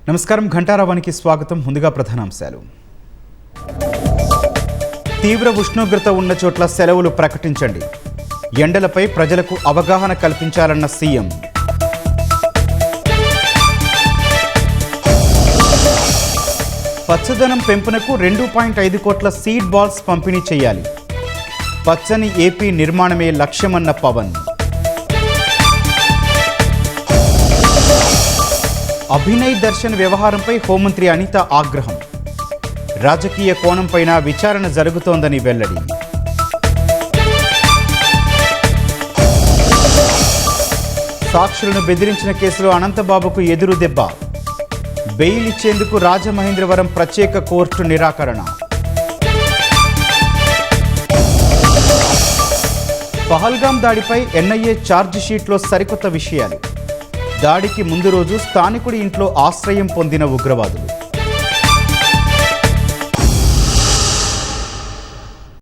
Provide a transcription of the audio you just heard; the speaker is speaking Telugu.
నమస్కారం, ఘంటారావానికి స్వాగతం. ముందుగా ప్రధానాంశాలు. తీవ్ర ఉష్ణోగ్రత ఉన్న చోట్ల సెలవులు ప్రకటించండి. ఎండలపై ప్రజలకు అవగాహన కల్పించాలన్న సీఎం. పచ్చదనం పెంపునకు 2.5 కోట్ల సీడ్ బాల్స్ పంపిణీ చేయాలి. పచ్చని ఏపీ నిర్మాణమే లక్ష్యమన్న పవన్. అభినయ్ దర్శన్ వ్యవహారంపై హోంమంత్రి అనిత ఆగ్రహం. రాజకీయ కోణంపైన విచారణ జరుగుతోందని వెల్లడి. సాక్షులను బెదిరించిన కేసులో అనంతబాబుకు ఎదురు దెబ్బ. బెయిల్ ఇచ్చేందుకు రాజమహేంద్రవరం ప్రత్యేక కోర్టు నిరాకరణ. పహల్గాం దాడిపై ఎన్ఐఏ ఛార్జ్ షీట్లో సరికొత్త విషయాలు. దాడికి ముందు రోజు స్థానికుడి ఇంట్లో ఆశ్రయం పొందిన ఉగ్రవాదులు.